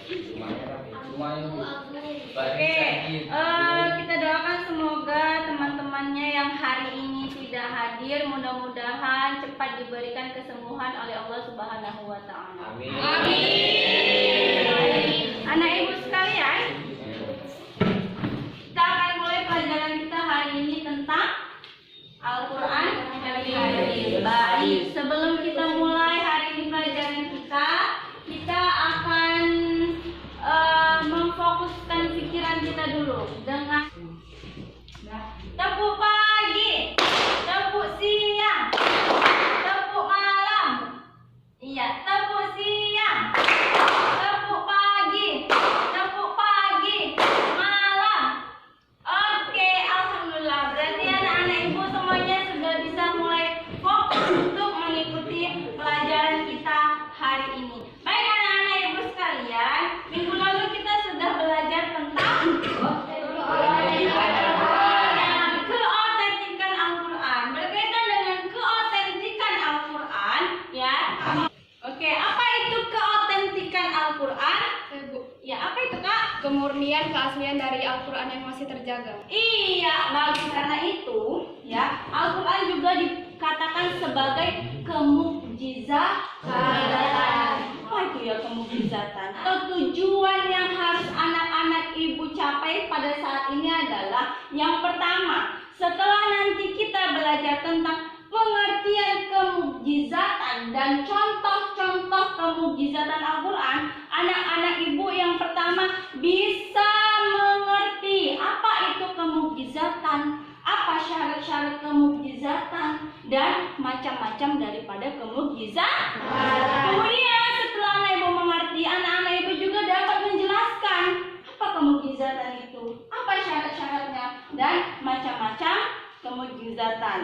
Oke, kita doakan semoga teman-temannya yang hari ini tidak hadir mudah-mudahan cepat diberikan kesembuhan oleh Allah Subhanahu wa taala. Amin. Amin. Anak Ibu sekalian, kita akan mulai pelajaran kita hari ini tentang Al-Qur'an Karim. Baik, sebelum kita mulai hari ini pelajaran kita akan memfokuskan pikiran kita dulu dengan tepuk pagi, tepuk siang, tepuk malam. Iya, tepuk siang, tepuk pagi, malam. Oke, alhamdulillah. Berarti anak-anak Ibu semuanya sudah bisa mulai fokus untuk mengikuti pelajaran kita hari ini. Baik anak-anak Ibu sekalian, minggu lalu kita sudah belajar tentang keautentikan Al-Quran. Berkaitan dengan keautentikan Al-Quran, ya. Oke, apa itu keautentikan Al-Quran? Ya, apa itu Kak? Kemurnian keaslian dari Al-Quran yang masih terjaga. Iya, bagus. Karena itu, ya, Al-Quran juga dikatakan sebagai kemukjizatan. Apa itu ya kemukjizatan? Atau tujuan yang harus anak-anak Ibu capai pada saat ini adalah yang pertama, setelah nanti kita belajar tentang pengertian kemukjizatan dan contoh-contoh kemukjizatan Al-Quran, anak-anak Ibu yang pertama bisa mengerti apa itu kemukjizatan, apa syarat-syarat kemukjizatan, dan macam-macam daripada kemukjizatan. Kemudian setelah anak Ibu mengerti, anak-anak Ibu juga dapat menjelaskan apa kemukjizatan itu, apa syarat-syaratnya, dan macam-macam kemukjizatan.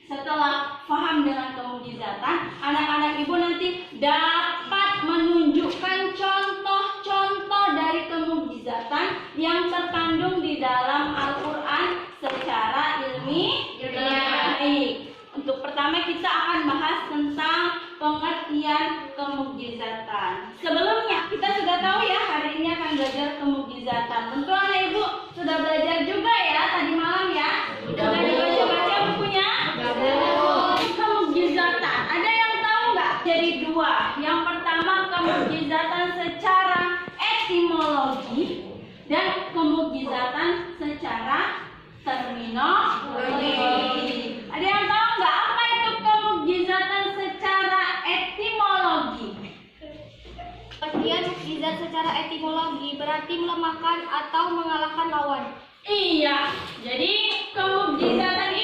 Setelah paham dengan kemukjizatan, anak-anak Ibu nanti dapat menunjukkan contoh-contoh dari kemukjizatan yang terkandung di dalam Al-Quran secara ilmiah. Baik. Untuk pertama kita akan bahas tentang pengertian kemukjizatan. Sebelumnya kita sudah tahu ya hari ini akan belajar kemukjizatan. Tentu anak Ibu sudah belajar juga ya tadi malam ya. Sudah dibaca-baca bukunya? Kemukjizatan. Ada yang tahu nggak? Jadi dua. Yang pertama kemukjizatan secara etimologi dan kemukjizatan secara terminologi. Ada yang tahu nggak apa itu kemukjizatan secara etimologi? Pengertian mukjizat secara etimologi berarti melemahkan atau mengalahkan lawan. Iya, jadi kemukjizatan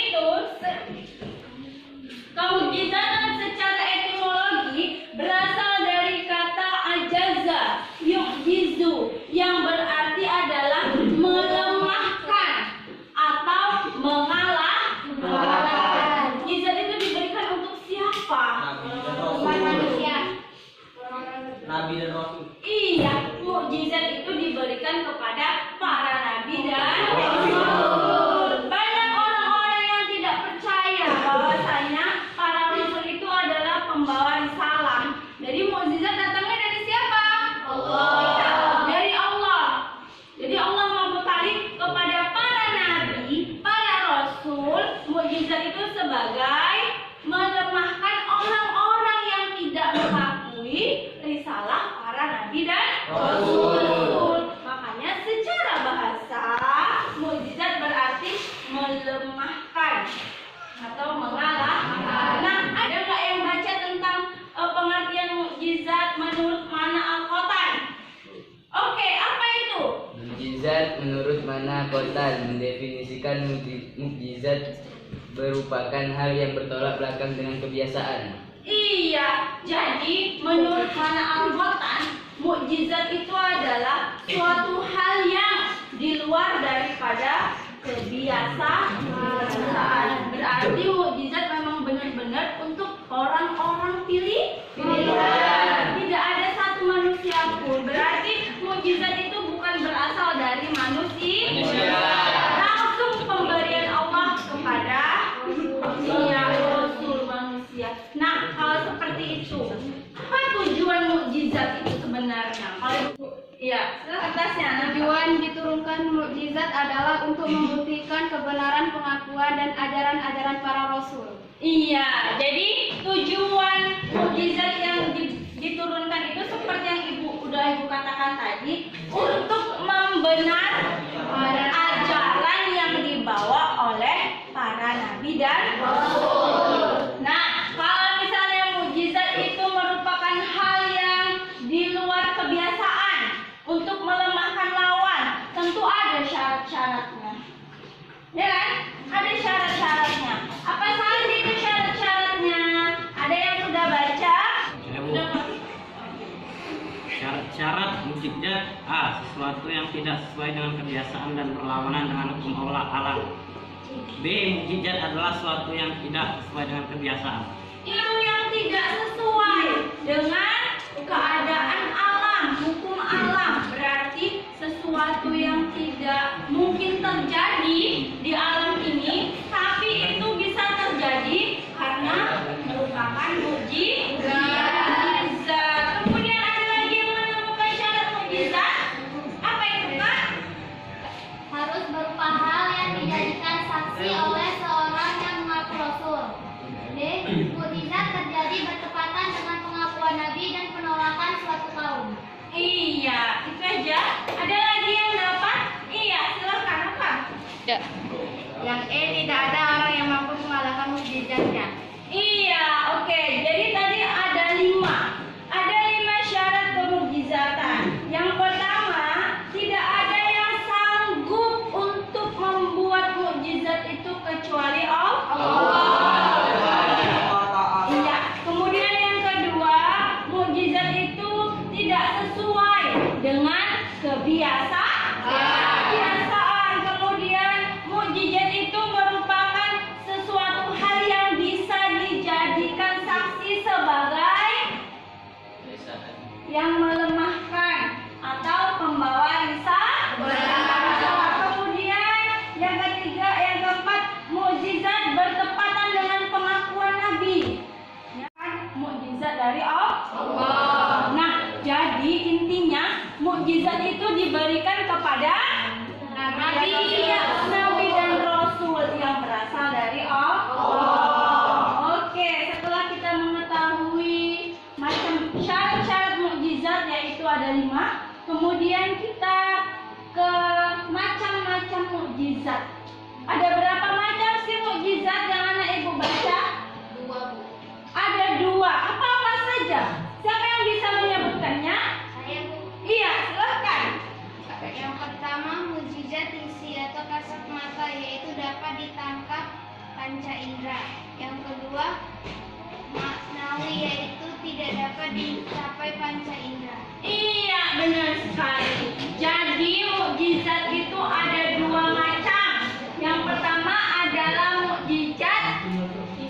secara etimologi berasal dari kata ajaza, yu'jizu, yang berarti adalah melemahkan atau mengalahkan. Mukjizat itu diberikan untuk siapa? Manusia. Nabi dan Rasul. Iya, mukjizat itu diberikan kepada para nabi dan rasul. Banyak orang-orang yang tidak percaya bahwasanya para rasul itu adalah pembawa risalah. Jadi mukjizat datangnya dari siapa? Allah. Dari Allah. Jadi Allah membekali kepada para nabi, para rasul, mukjizat itu sebagai melemahkan orang-orang yang tidak mengakui risalah para nabi dan rasul. Makanya secara bahasa mukjizat berarti melemahkan atau mengalahkan. Nah, ada nggak yang baca tentang pengertian mukjizat menurut Mana Al-Qotan? Oke, apa itu? Mukjizat menurut Mana Al-Qotan mendefinisikan mukjizat merupakan hal yang bertolak belakang dengan kebiasaan. Iya, jadi menurut Mana Al-Qotan, mukjizat itu adalah suatu hal yang di luar daripada kebiasaan. Berarti mukjizat memang benar-benar untuk orang-orang pilihan. Tidak ada satu manusia pun. Berarti mukjizat itu bukan berasal dari manusia. Langsung pemberian Allah kepada rasul manusia. Nah, kalau seperti itu, apa tujuan mukjizat itu sebenarnya? Kalau Iya, atasnya. Tujuan diturunkan mukjizat adalah untuk membuktikan kebenaran pengakuan dan ajaran-ajaran para rasul. Iya, jadi tujuan mukjizat yang diturunkan itu seperti yang ibu katakan tadi, untuk membenarkan ajaran yang dibawa oleh para nabi dan rasul. Nah, kalau misalnya mukjizat itu merupakan hal yang di luar kebiasaan untuk melemahkan lawan, tentu ada syarat-syaratnya. Ya kan? Ada syarat-syaratnya. Apa saja itu syarat-syaratnya? Ada yang sudah baca? Syarat mukjizat A. Sesuatu yang tidak sesuai dengan kebiasaan dan berlawanan dengan hukum Allah alam. B. Mukjizat adalah sesuatu yang tidak sesuai dengan kebiasaan. Yang tidak sesuai dengan keadaan alam, hukum alam, berarti sesuatu yang tidak mungkin terjadi di alam ini, tapi itu bisa terjadi karena merupakan mukjizat. Kemudian ada lagi yang menemukan syarat mukjizat. Apa itu, Kak? Harus berupa hal yang dijadikan saksi oleh seorang yang mengaku rasul. D. Mukjizat terjadi bertepatan dengan pengakuan nabi dan penolakan suatu kaum. Iya, itu aja. Ada lagi yang dapat? Iya, silakan, apa? Ya. Yang E. Tidak ada orang yang mampu mengalahkan mukjizatnya. Iya, oke. Jadi tadi ada 5. Ada 5 syarat kemukjizatan. Yang pertama, tidak ada yang sanggup untuk membuat mukjizat itu kecuali Allah. Iya. Kemudian yang kedua, mukjizat itu tidak sesuai dengan kebiasaan. Kemudian mukjizat itu merupakan sesuatu hal yang bisa dijadikan saksi sebagai yang melemahkan atau pembawa risalah. Kemudian yang ketiga, yang keempat, mukjizat bertepatan dengan pengakuan nabi. Ya kan? Mukjizat dari Allah. Nah, jadi intinya mukjizat itu diberikan kepada nabi dan rasul yang berasal dari Allah. Oke, setelah kita mengetahui macam syarat-syarat mukjizat, yaitu ada 5, kemudian kita ke macam-macam mukjizat. Ada berapa macam sih mukjizat yang anak ibu baca? 2, Bu. Ada 2. Apa-apa saja? Siapa yang bisa menyebutkannya? Saya, Bu. Iya, silakan. Yang pertama, mukjizat isi atau kasat mata, yaitu dapat ditangkap panca indera. Yang kedua, maknawi, yaitu tidak dapat dicapai panca indera. Iya, benar sekali. Jadi mukjizat itu ada 2 macam. Yang pertama adalah mukjizat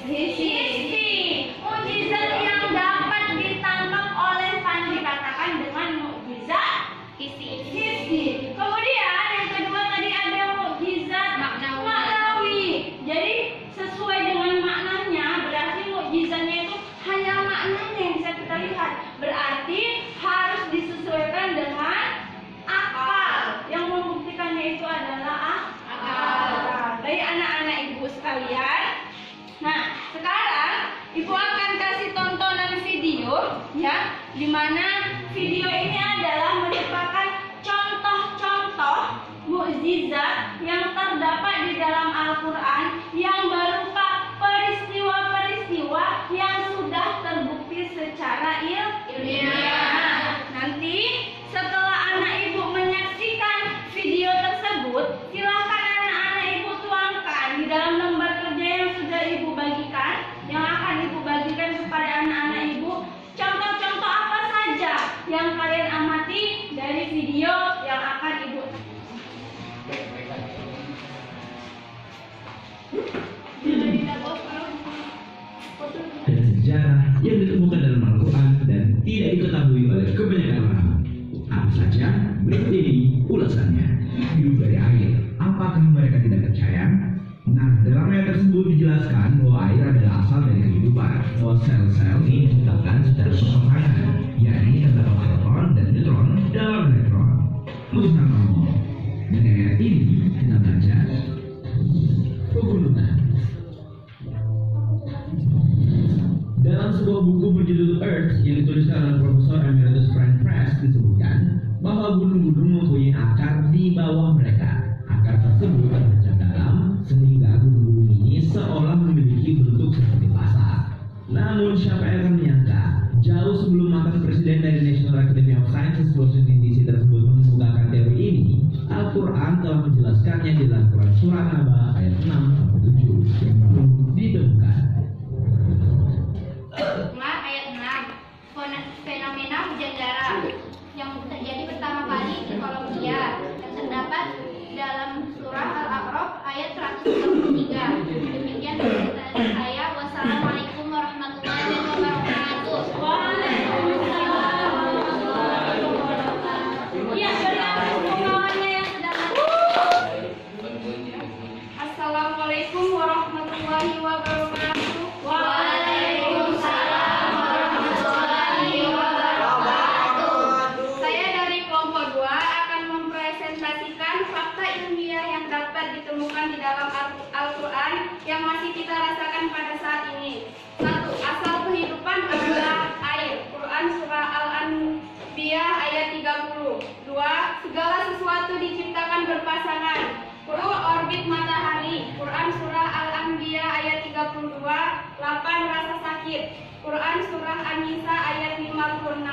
hissi. Mukjizat yang dapat ditangkap oleh panca, dikatakan dengan mukjizat hissi. Kemudian yang kedua tadi ada mukjizat maknawi. Jadi sesuai dengan maknanya, berarti mukjizatnya itu hanya maknanya yang bisa kita lihat. Berarti harus disesuaikan dengan akal. Yang membuktikannya itu adalah akal. Baik anak-anak ibu sekalian. Nah, sekarang ibu akan kasih tontonan video, ya, di mana video ini adalah merupakan contoh-contoh mukjizat yang terdapat di dalam Al-Quran yang berupa peristiwa-peristiwa yang sudah terbukti secara ilmiah. Nanti setelah anak ibu menyaksikan video tersebut, silakan anak-anak ibu tuangkan di dalam lembar kerja yang sudah ibu bagikan, yang akan ibu bagikan kepada anak-anak ibu. Contoh-contoh apa saja yang kalian amati dari video yang akan ibu dan sejarah yang ditemukan dalam Al-Quran dan tidak diketahui oleh kebanyakan orang. Apa saja? Berikut ini ulasannya. Hidup dari air. Apakah mereka tidak percaya? Nah, dalam ayat tersebut dijelaskan bahwa air adalah asal dari kehidupan. Bahwa sel-sel ini diciptakan secara bersamaan, yakni terdapat proton dan neutron dalam elektron. Musnah Allah. Dan ayat ini kita baca pegunungan. Dalam sebuah buku berjudul Earth yang dituliskan oleh Profesor Emeritus Frank Press disebutkan bahwa gunung-gunung mempunyai akar di bawah mereka. Akar tersebut terpecah dalam sehingga gunung-gunung ini seolah memiliki bentuk seperti pasar. Namun siapa yang akan menyangka jauh sebelum mantan presiden dari National Academy of Sciences Washington DC tersebut mengemukakan teori ini, Al-Quran telah menjelaskannya di dalam Quran Surah Naba ayat 6-7 yang belum ditemukan. Umar ayat 6. Fenomena hujan darah yang terjadi pertama kali di Kolombia yang terdapat dalam surah Al-A'raf ayat 123. Demikian dari saya. Wassalamualaikum warahmatullahi wabarakatuh. Waalaikumsalam warahmatullahi wabarakatuh. Ya, silakan pembawaannya yang sedang Assalamualaikum warahmatullahi wabarakatuh. Waalaikumsalam warahmatullahi wabarakatuh. Saya dari kelompok 2 akan mempresentasikan fakta ilmiah yang dapat ditemukan di dalam Al-Quran yang masih kita rasakan pada saat ini. 1. Asal kehidupan adalah air. Quran Surah Al-Anbiya ayat 30. 2. Segala sesuatu diciptakan berpasangan. Orbit matahari. Quran Surah Al-Anbiya ayat 32. 8. Rasa sakit. Quran Surah An-Nisa ayat 56.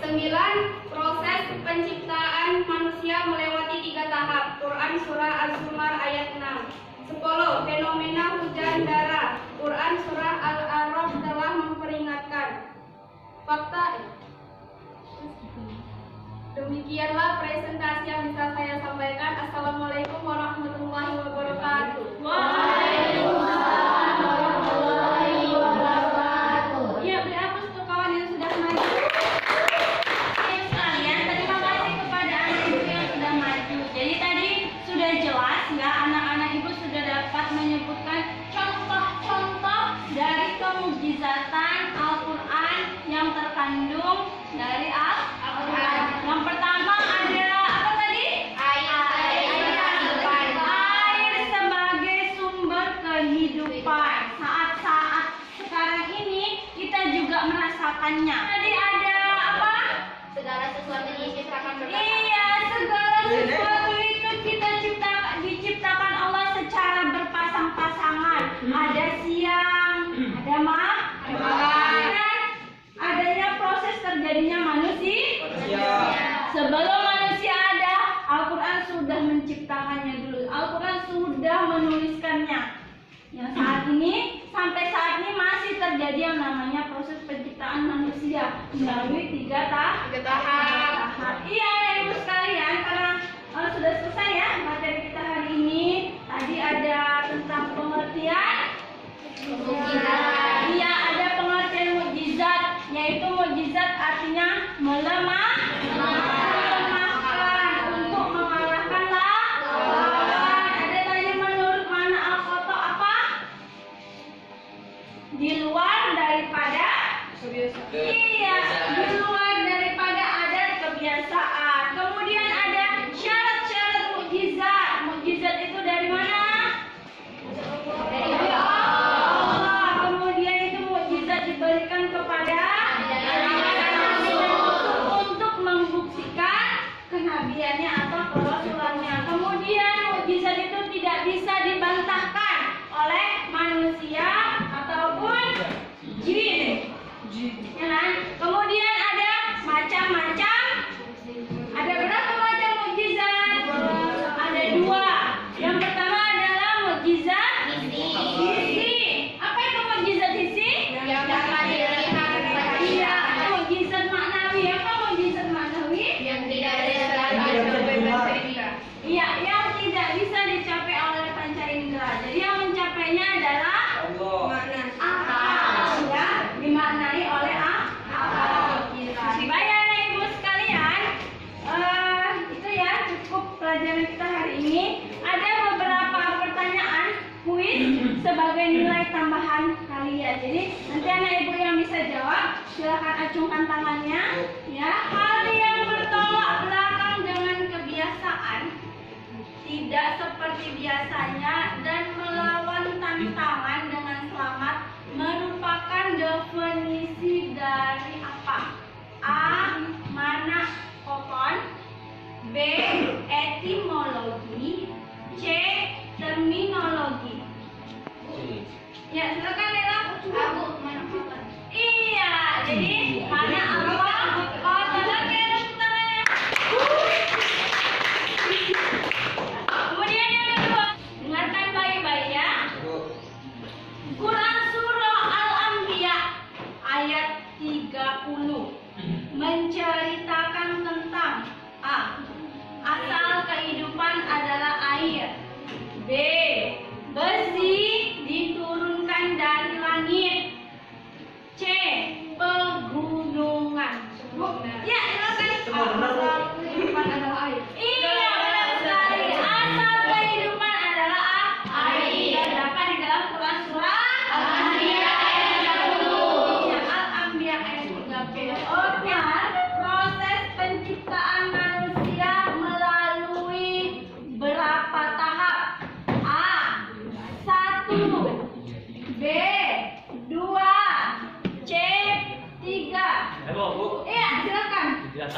9. Proses penciptaan manusia melewati 3 tahap. Quran Surah Az-Zumar ayat 6. 10. Fenomena hujan darah. Quran Surah Al-A'raf telah memperingatkan. Fakta. Demikianlah presentasi yang bisa saya sampaikan. Assalamualaikum warahmatullahi wabarakatuh. Waalaikumsalam warahmatullahi wabarakatuh. Ya, beri aplaus untuk kawan yang sudah maju. Ayo sekalian, terima kasih kepada anak ibu yang sudah maju. Jadi tadi sudah jelas ya, anak-anak ibu sudah dapat menyebutkan contoh-contoh dari kemujizatan Al-Quran yang terkandung dari Al-Quran. Yang pertama ada apa tadi? Air sebagai sumber kehidupan. Saat-saat sekarang ini kita juga merasakannya. Tadi ada apa? Segala sesuatu diciptakan berpasangan. Iya, segala sesuatu itu diciptakan Allah secara berpasang-pasangan. Ada siang, ada malam. Adanya proses terjadinya manusia. Sebelum manusia ada, Al-Quran sudah menciptakannya dulu. Al-Quran sudah menuliskannya. Yang saat ini, sampai saat ini masih terjadi yang namanya proses penciptaan manusia melalui 3 tahap. Iya, ibu sekalian, karena sudah selesai ya materi kita hari ini. Tadi ada tentang pengertian. Iya, ada pengertian mukjizat, yaitu mukjizat artinya melemahkan, untuk mengalahkan lawan. Ada tadi menurut mana al-khoto apa? Di luar daripada iya, di luar daripada adat kebiasaan. Kemudian ada syarat-syarat mukjizat. Mukjizat itu dari mana? Dari Allah. Kemudian itu mukjizat diberikan kepada untuk membuktikan kenabiannya atau kerasulannya. Kemudian mukjizat itu tidak bisa dibantahkan oleh manusia ataupun jin. Ya kan? Kemudian ada macam-macam. Ada berapa macam mukjizat? Ada 2. Yang pertama adalah mukjizat hisi. Apa itu mukjizat hisi? Yang dapat dilihat Iya, mukjizat maknawi. Apa mukjizat maknawi? yang tidak bisa Iya, yang tidak bisa dicapai oleh panca indera. Jadi yang mencapainya adalah akal, ya, dimaknai oleh akal kita. Baik, ibu sekalian, itu ya cukup pelajaran kita hari ini. Ada beberapa pertanyaan kuis sebagai nilai tambahan kalian. Jadi nanti anak ibu yang bisa jawab silakan acungkan tangannya. Ya, hal yang bertolak belakang B. Etimologi. C. Terminologi. Ya, silakan Ella. Abu, mana kawan? Iya, jadi mana apa? Oh, tolong ya, tepuk tangannya. Kemudian yang kedua, dengarkan baik-baik ya. Quran Surah Al-Anbiya ayat 30 menceritakan tentang A. Asal kehidupan adalah air. B. Besi diturunkan dari langit. C. Pegunungan. Ya, silakan. Asal kehidupan adalah air. Iya, benar sekali. Asal kehidupan adalah air. Dapat di dalam Quran surah Al-Anbiya ayat 30. Ya, Al-Anbiya ayat 30. Oke, proses penciptaan manusia melalui berapa tahap? A. 1. B. 2. C. 3. Iya, silakan. Iya.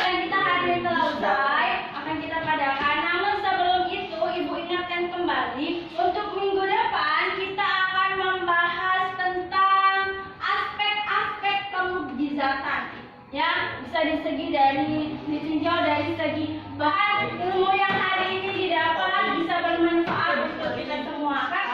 Yang kita hadiri telah usai akan kita padakan. Namun sebelum itu, Ibu ingatkan kembali untuk minggu depan kita akan membahas tentang aspek-aspek kemukjizatan. Ya, bisa ditinjau dari segi bahan ilmu yang hari ini didapat bisa bermanfaat untuk kita semua. Kan